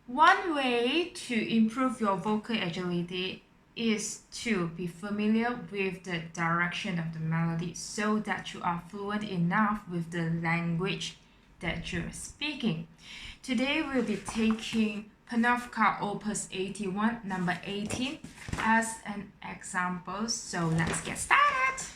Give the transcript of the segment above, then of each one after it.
One way to improve your vocal agility is to be familiar with the direction of the melody so that you are fluent enough with the language that you're speaking. Today we'll be taking Panofka Opus 81, number 18 as an example, so let's get started.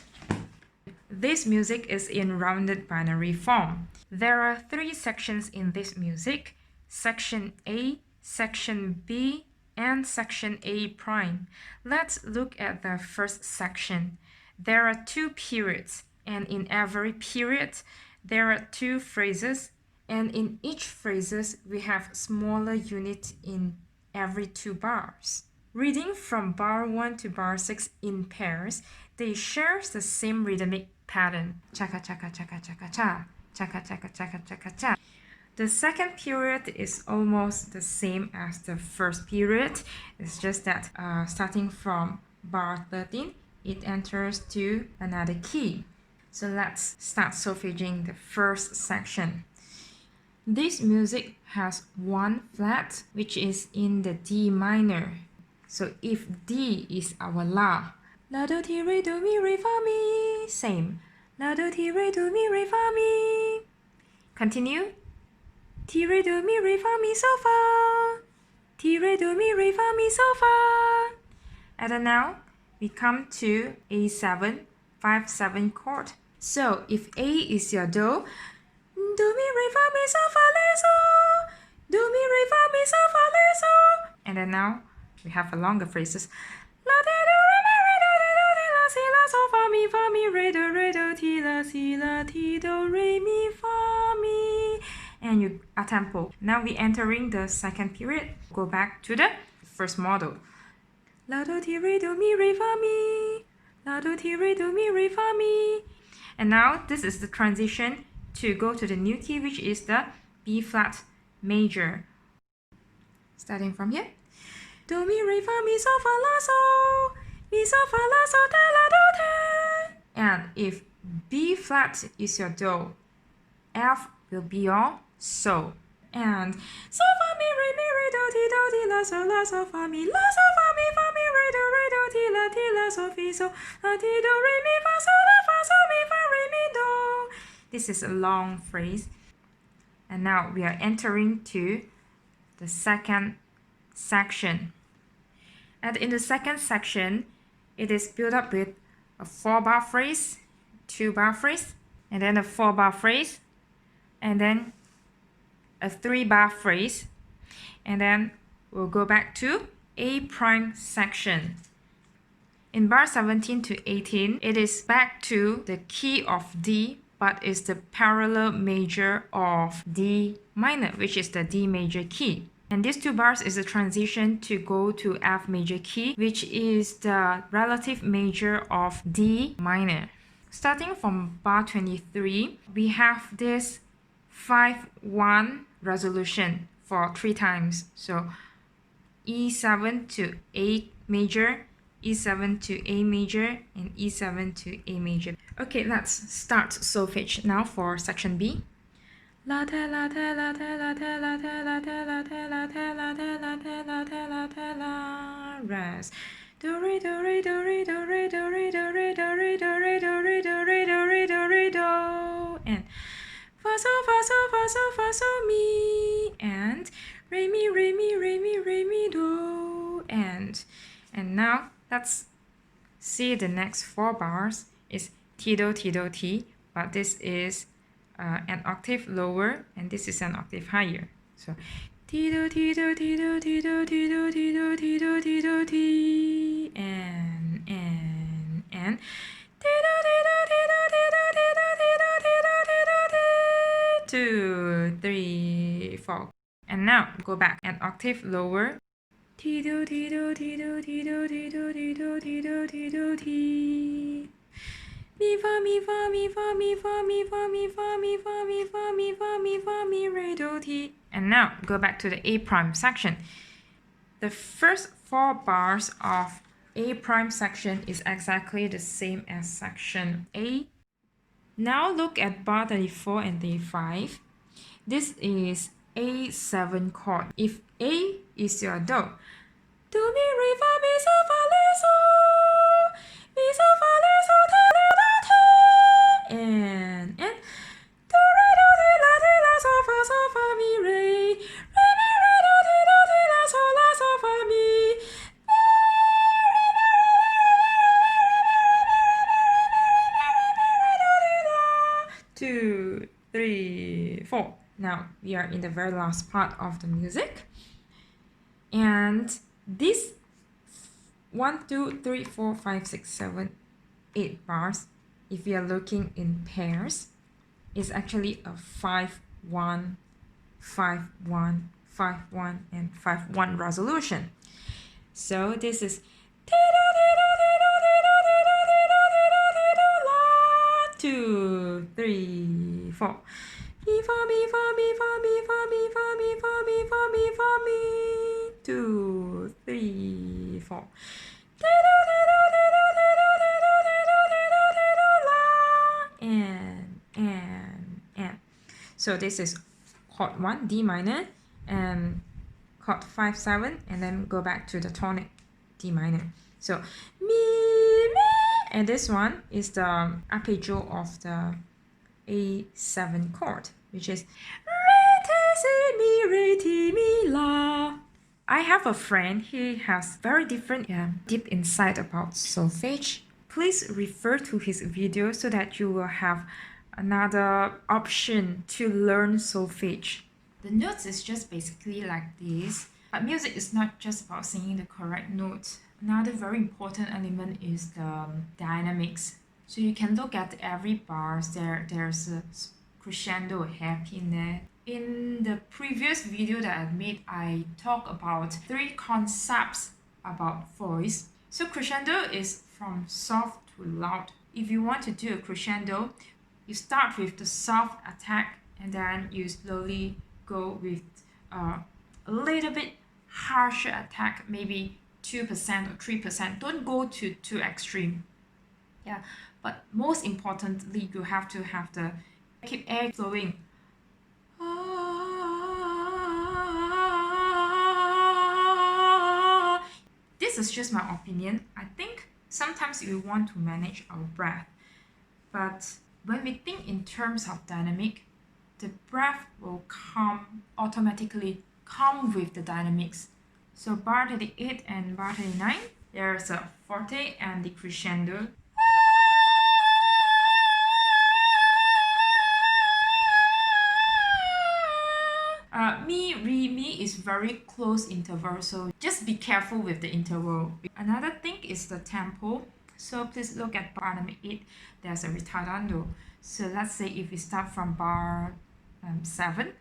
This music is in rounded binary form. There are 3 sections in this music: Section A, Section B, and Section A prime. Let's look at the first section. There are 2 periods, and in every period, there are 2 phrases, and in each phrases, we have smaller units in every 2 bars. Reading from bar 1 to bar 6 in pairs, they share the same rhythmic pattern. Chaka chaka chaka chaka cha, chaka chaka chaka chaka cha. The second period is almost the same as the first period. It's just that starting from bar 13, it enters to another key. So let's start solfeging the first section. This music has 1 flat, which is in the D minor. So if D is our La, La do ti re do mi re fa mi, same. La do ti re do mi re fa mi. Continue. Ti re do mi re fa mi so fa. Ti re do mi re fa mi so fa. And then now we come to A7, 5/7 chord. So if A is your do, do mi re fa mi so fa le so. Do mi re fa mi so fa le so. And then now we have a longer phrases. La te do re mi re do ti do ti la si la so fa mi re do ti la si la ti do re mi fa mi. And you a tempo. Now we entering the second period. Go back to the first model. La do ti re do mi re fa mi. La do ti re do mi re fa mi. And now this is the transition to go to the new key, which is the B flat major. Starting from here. Do mi re fa mi so fa la so. Mi so fa la so te la do te. And if B flat is your do, F will be your so. And so fa mi re do ti la so fa mi re do ti la so fi so la ti do re mi fa so mi fa re mi do. This is a long phrase. And now we are entering to the second section. And in the second section, it is built up with a 4-bar phrase, 2-bar phrase, and then a 4-bar phrase, and then a 3-bar phrase, and then we'll go back to A prime section. In bar 17 to 18, it is back to the key of D, but it's the parallel major of D minor, which is the D major key. And these 2 bars is a transition to go to F major key, which is the relative major of D minor. Starting from bar 23, we have this 5/1 resolution for 3 times. So E7 to A major, E7 to A major, and E7 to A major. Okay, let's start solfege now for section B. La te la te la te la te la te la te la te la te la te la te la te la te la res. Do re do re do re do re do re do re do re do re do re do re do re do re do. And fa so fa so fa so fa so mi. And re mi re mi re mi re mi do. And now let's see the next 4 bars is ti do ti do ti, but this is an octave lower, and this is an octave higher. So ti do ti do ti do ti do ti do ti do ti do ti do ti, and ti do ti do ti do ti do ti do ti do ti do ti do ti. 2, 3, 4. And now go back an octave lower. Ti do ti do ti do ti do ti do ti do ti do ti do ti. Mi fa mi fa mi fa mi fa mi fa mi fa mi fa mi fa mi fa mi fa mi re do ti. And now go back to the A prime section. The first 4 bars of A prime section is exactly the same as section A. Now look at bar 34 and 35. This is A7 chord. If A is your do. Do, mi, re, fa, mi, so, fa, le, so. Mi, so, fa, le, so, te, le, do, te. And do, re, do, ti, la, so, fa, mi, re. Re, mi, re, do, ti, la, so, fa, mi. Two, three, four. Now we are in the very last part of the music. And this 1, 2, 3, 4, 5, 6, 7, 8 bars, if we are looking in pairs, is actually a 5, 1, 5, 1, 5, 1, and 5, 1 resolution. So this is 2, 3, 4. Mi, fa, mi, fa, mi, fa, mi, fa, mi, fa, mi, fa, mi, fa, mi, fa, mi. 2, 3, 4. And. So this is chord 1, D minor, and chord 5, 7, and then go back to the tonic D minor. So mi, mi, and this one is the arpeggio of the A7 chord, which is re, ti, si, mi, re, ti, mi, la. I have a friend, he has very different deep insight about solfege. Please refer to his video so that you will have another option to learn solfege. The notes is just basically like this, but music is not just about singing the correct notes. Another very important element is the dynamics. So you can look at every bars, there's a crescendo hairpin there. In the previous video that I made, I talked about 3 concepts about voice. So crescendo is from soft to loud. If you want to do a crescendo, you start with the soft attack and then you slowly go with a little bit harsher attack, maybe 2% or 3%. Don't go to too extreme. Yeah, but most importantly, you have to have the keep air flowing. This is just my opinion. I think sometimes we want to manage our breath, but when we think in terms of dynamic, the breath will automatically come with the dynamics. So bar 38 and bar 39, there's a forte and the crescendo. Mi, re, mi is very close interval, so just be careful with the interval. Another thing is the tempo. So please look at bar number 8, there's a ritardando. So let's say if we start from bar 7.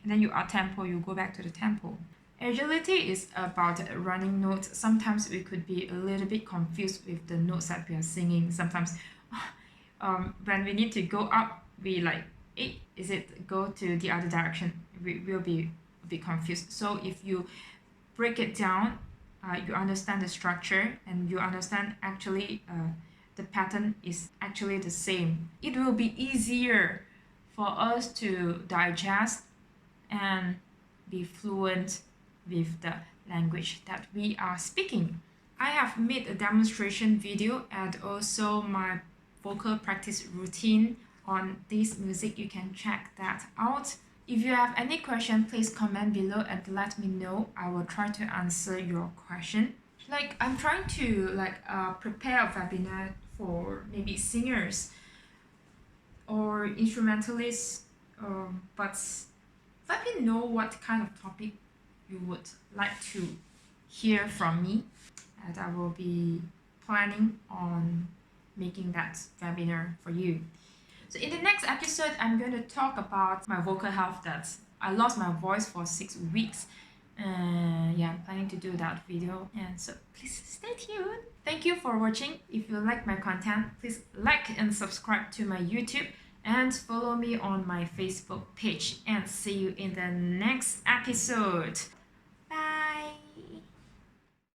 And then you up tempo, you go back to the tempo. Agility is about running notes. Sometimes we could be a little bit confused with the notes that we are singing. Sometimes when we need to go up, we like, hey, is it go to the other direction? We will be a bit confused. So if you break it down, you understand the structure and you understand actually the pattern is actually the same. It will be easier for us to digest and be fluent with the language that we are speaking. I have made a demonstration video and also my vocal practice routine on this music. You can check that out. If you have any question, please comment below and let me know. I will try to answer your question. Like I'm trying to prepare a webinar for maybe singers or instrumentalists, but let me know what kind of topic you would like to hear from me, and I will be planning on making that webinar for you. So in the next episode, I'm going to talk about my vocal health. That I lost my voice for 6 weeks. Yeah, I'm planning to do that video, and so please stay tuned. Thank you for watching. If you like my content, please like and subscribe to my YouTube and follow me on my Facebook page, and see you in the next episode.